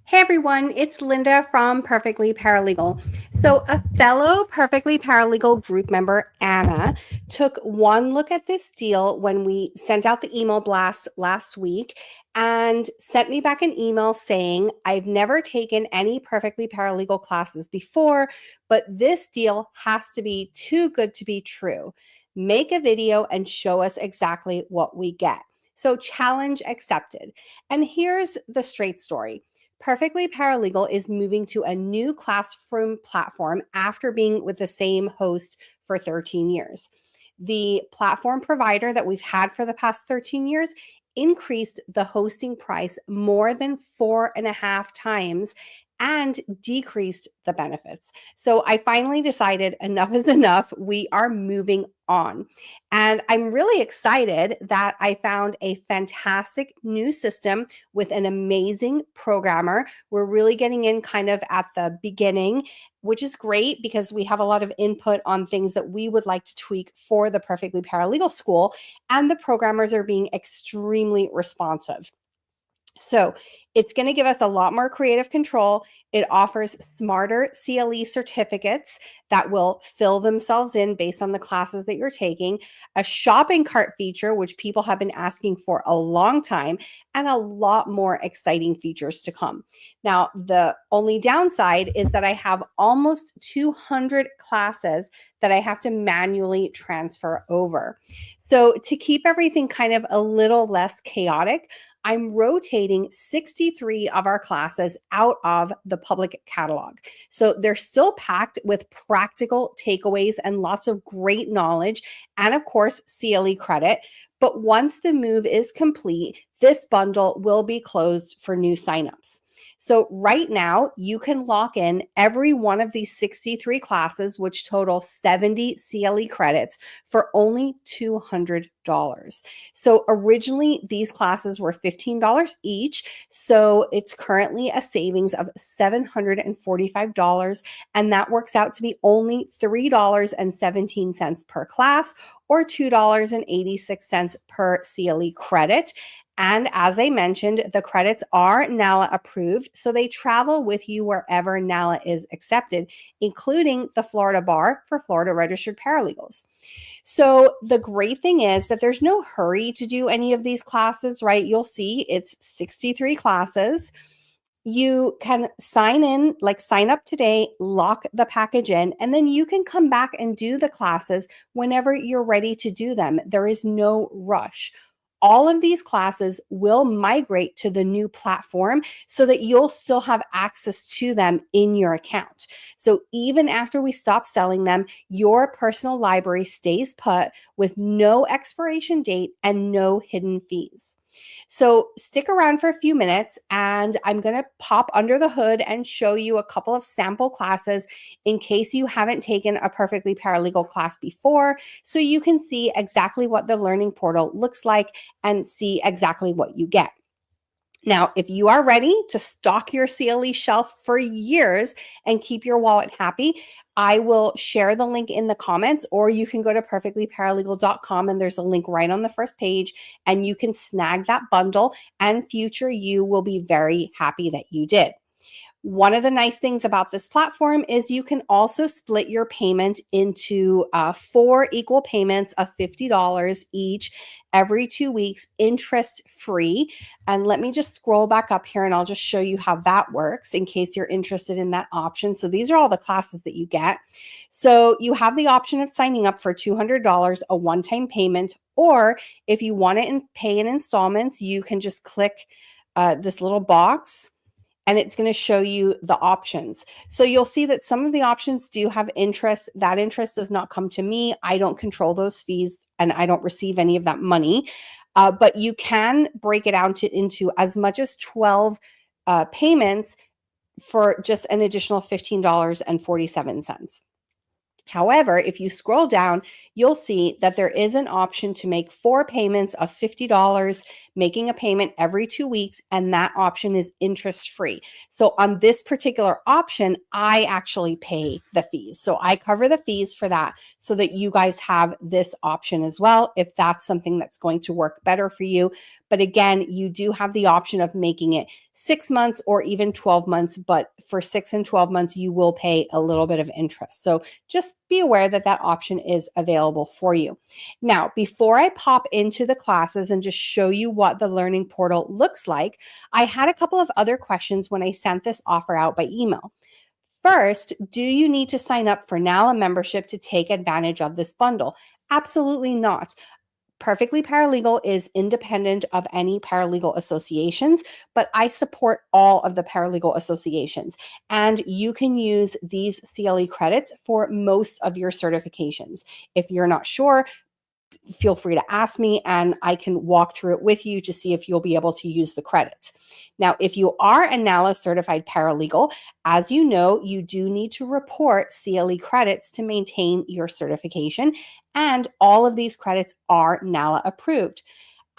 Hey everyone, it's Linda from Perfectly Paralegal. So, a fellow Perfectly Paralegal group member, Anna, took one look at this deal when we sent out the email blast last week and sent me back an email saying, I've never taken any Perfectly Paralegal classes before, but this deal has to be too good to be true. Make a video and show us exactly what we get. So, challenge accepted. And here's the straight story. Perfectly Paralegal is moving to a new classroom platform after being with the same host for 13 years. The platform provider that we've had for the past 13 years increased the hosting price more than 4.5 times and decreased the benefits. So I finally decided enough is enough. We are moving on. And I'm really excited that I found a fantastic new system with an amazing programmer. We're really getting in kind of at the beginning, which is great because we have a lot of input on things that we would like to tweak for the Perfectly Paralegal School, and the programmers are being extremely responsive. So it's going to give us a lot more creative control. It offers smarter CLE certificates that will fill themselves in based on the classes that you're taking, a shopping cart feature, which people have been asking for a long time, and a lot more exciting features to come. Now, the only downside is that I have almost 200 classes that I have to manually transfer over. So to keep everything kind of a little less chaotic, I'm rotating 63 of our classes out of the public catalog. So they're still packed with practical takeaways and lots of great knowledge, and of course, CLE credit. But once the move is complete, this bundle will be closed for new signups. So right now, you can lock in every one of these 63 classes, which total 70 CLE credits, for only $200. So originally, these classes were $15 each. So it's currently a savings of $745. And that works out to be only $3.17 per class, or $2.86 per CLE credit. And as I mentioned, the credits are NALA approved, so they travel with you wherever NALA is accepted, including the Florida Bar for Florida registered paralegals. So the great thing is that there's no hurry to do any of these classes, right? You'll see it's 63 classes. You can sign up today, lock the package in, and then you can come back and do the classes whenever you're ready to do them. There is no rush. All of these classes will migrate to the new platform so that you'll still have access to them in your account. So even after we stop selling them, your personal library stays put with no expiration date and no hidden fees. So stick around for a few minutes and I'm going to pop under the hood and show you a couple of sample classes in case you haven't taken a Perfectly Paralegal class before, so you can see exactly what the learning portal looks like and see exactly what you get. Now, if you are ready to stock your CLE shelf for years and keep your wallet happy, I will share the link in the comments, or you can go to perfectlyparalegal.com and there's a link right on the first page and you can snag that bundle, and future you will be very happy that you did. One of the nice things about this platform is you can also split your payment into 4 equal payments of $50 each every 2 weeks, interest free. And let me just scroll back up here and I'll just show you how that works in case you're interested in that option. So these are all the classes that you get. So you have the option of signing up for $200, a one-time payment, or if you want to pay in installments, you can just click this little box and it's going to show you the options. So you'll see that some of the options do have interest. That interest does not come to me. I don't control those fees and I don't receive any of that money. But you can break it out into as much as 12 payments for just an additional $15.47. However, if you scroll down, you'll see that there is an option to make 4 payments of $50, making a payment every 2 weeks, and that option is interest free. So on this particular option, I actually pay the fees. So I cover the fees for that so that you guys have this option as well, if that's something that's going to work better for you. But again, you do have the option of making it 6 months or even 12 months. But for 6 and 12 months, you will pay a little bit of interest. So just be aware that that option is available for you. Now, before I pop into the classes and just show you what the Learning Portal looks like, I had a couple of other questions when I sent this offer out by email. First, do you need to sign up for NALA membership to take advantage of this bundle? Absolutely not. Perfectly Paralegal is independent of any paralegal associations, but I support all of the paralegal associations. And you can use these CLE credits for most of your certifications. If you're not sure, feel free to ask me and I can walk through it with you to see if you'll be able to use the credits. Now, if you are a NALA certified paralegal, as you know, you do need to report CLE credits to maintain your certification, and all of these credits are NALA approved.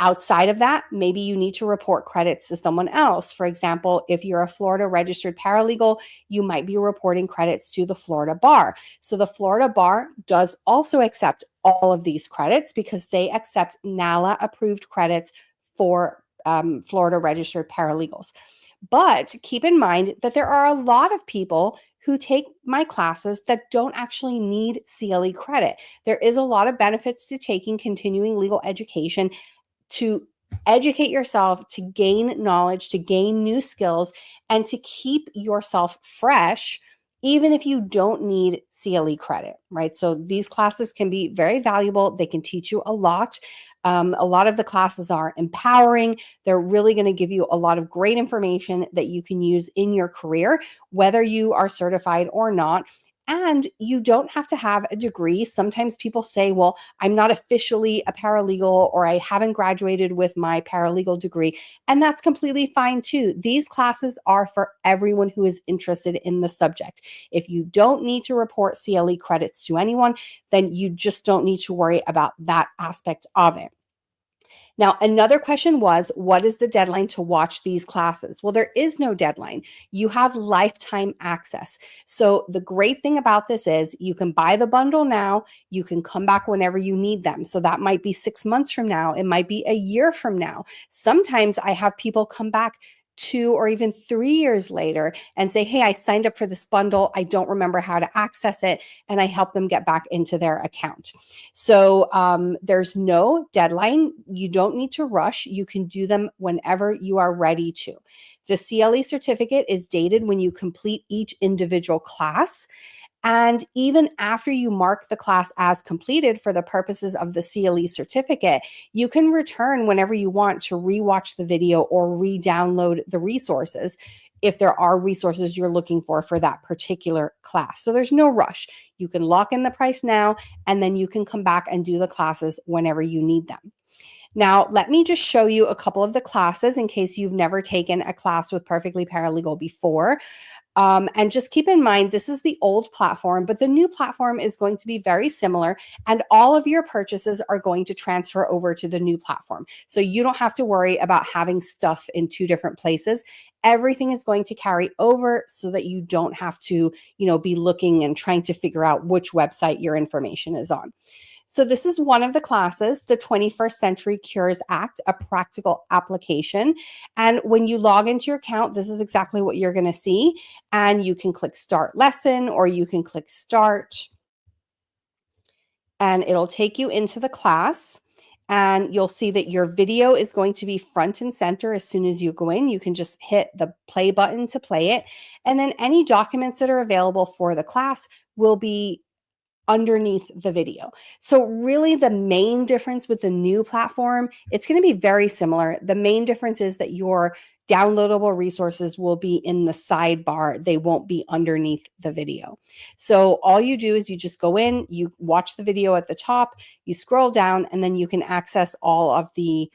Outside of that, maybe you need to report credits to someone else. For example, if you're a Florida registered paralegal, you might be reporting credits to the Florida Bar. So the Florida Bar does also accept all of these credits because they accept NALA approved credits for Florida registered paralegals. But keep in mind that there are a lot of people who take my classes that don't actually need CLE credit. There is a lot of benefits to taking continuing legal education, to educate yourself, to gain knowledge, to gain new skills, and to keep yourself fresh, even if you don't need CLE credit, right? So these classes can be very valuable. They can teach you a lot. A lot of the classes are empowering. They're really going to give you a lot of great information that you can use in your career, whether you are certified or not. And you don't have to have a degree. Sometimes people say, well, I'm not officially a paralegal, or I haven't graduated with my paralegal degree. And that's completely fine too. These classes are for everyone who is interested in the subject. If you don't need to report CLE credits to anyone, then you just don't need to worry about that aspect of it. Now, another question was, what is the deadline to watch these classes? Well, there is no deadline. You have lifetime access. So the great thing about this is you can buy the bundle now, you can come back whenever you need them. So that might be 6 months from now. It might be a year from now. Sometimes I have people come back 2 or even 3 years later and say, hey, I signed up for this bundle. I don't remember how to access it. And I help them get back into their account. So there's no deadline. You don't need to rush. You can do them whenever you are ready to. The CLE certificate is dated when you complete each individual class. And even after you mark the class as completed for the purposes of the CLE certificate, you can return whenever you want to rewatch the video or re-download the resources if there are resources you're looking for that particular class. So there's no rush. You can lock in the price now, and then you can come back and do the classes whenever you need them. Now, let me just show you a couple of the classes in case you've never taken a class with Perfectly Paralegal before. And just keep in mind, this is the old platform, but the new platform is going to be very similar, and all of your purchases are going to transfer over to the new platform. So you don't have to worry about having stuff in 2 different places. Everything is going to carry over so that you don't have to, be looking and trying to figure out which website your information is on. So this is one of the classes, the 21st Century Cures Act, a practical application. And when you log into your account, this is exactly what you're going to see. And you can click Start Lesson, or you can click Start, and it'll take you into the class. And you'll see that your video is going to be front and center as soon as you go in. You can just hit the play button to play it. And then any documents that are available for the class will be underneath the video. So really the main difference with the new platform, it's going to be very similar. The main difference is that your downloadable resources will be in the sidebar. They won't be underneath the video. So all you do is you just go in, you watch the video at the top, you scroll down, and then you can access all of the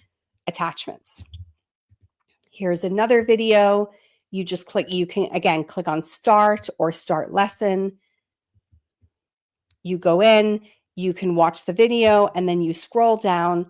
attachments. Here's another video. You just click, you can again click on Start or Start Lesson. You go in, you can watch the video, and then you scroll down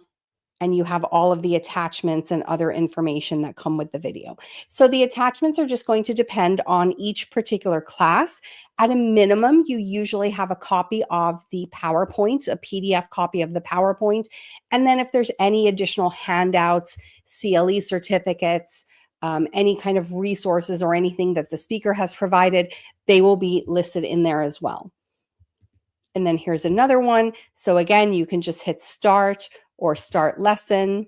and you have all of the attachments and other information that come with the video. So the attachments are just going to depend on each particular class. At a minimum, you usually have a copy of the PowerPoint, a PDF copy of the PowerPoint. And then if there's any additional handouts, CLE certificates, any kind of resources or anything that the speaker has provided, they will be listed in there as well. And then here's another one. So again, you can just hit start or start lesson.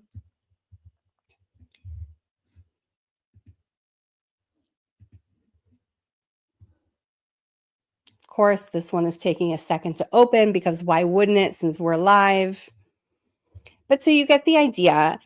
Of course, this one is taking a second to open because why wouldn't it since we're live? But so you get the idea.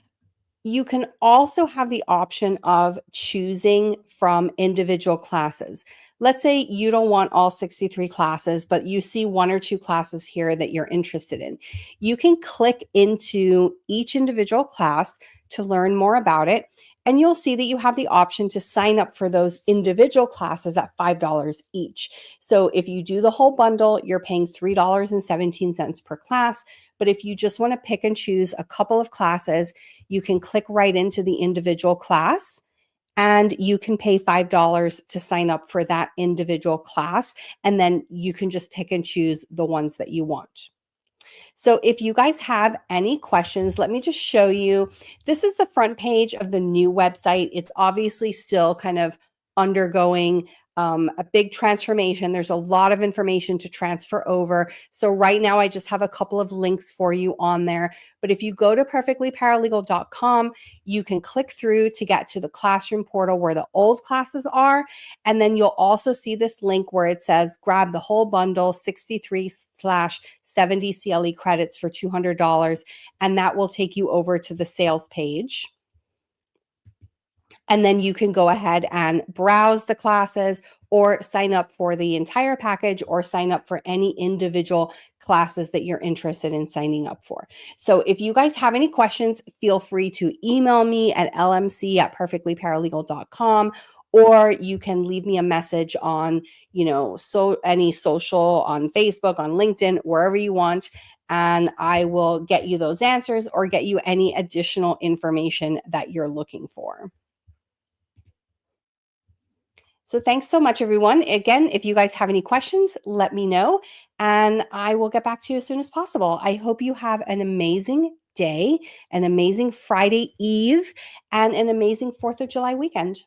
You can also have the option of choosing from individual classes. Let's say you don't want all 63 classes, but you see one or two classes here that you're interested in. You can click into each individual class to learn more about it. And you'll see that you have the option to sign up for those individual classes at $5 each. So if you do the whole bundle, you're paying $3.17 per class. But if you just want to pick and choose a couple of classes, you can click right into the individual class and you can pay $5 to sign up for that individual class. And then you can just pick and choose the ones that you want. So if you guys have any questions, let me just show you. This is the front page of the new website. It's obviously still kind of undergoing a big transformation. There's a lot of information to transfer over. So right now I just have a couple of links for you on there. But if you go to perfectlyparalegal.com, you can click through to get to the classroom portal where the old classes are. And then you'll also see this link where it says grab the whole bundle 63/70 CLE credits for $200. And that will take you over to the sales page. And then you can go ahead and browse the classes or sign up for the entire package or sign up for any individual classes that you're interested in signing up for. So if you guys have any questions, feel free to email me at lmc@perfectlyparalegal.com, or you can leave me a message on, any social, on Facebook, on LinkedIn, wherever you want. And I will get you those answers or get you any additional information that you're looking for. So thanks so much, everyone. Again, if you guys have any questions, let me know, and I will get back to you as soon as possible. I hope you have an amazing day, an amazing Friday Eve, and an amazing 4th of July weekend.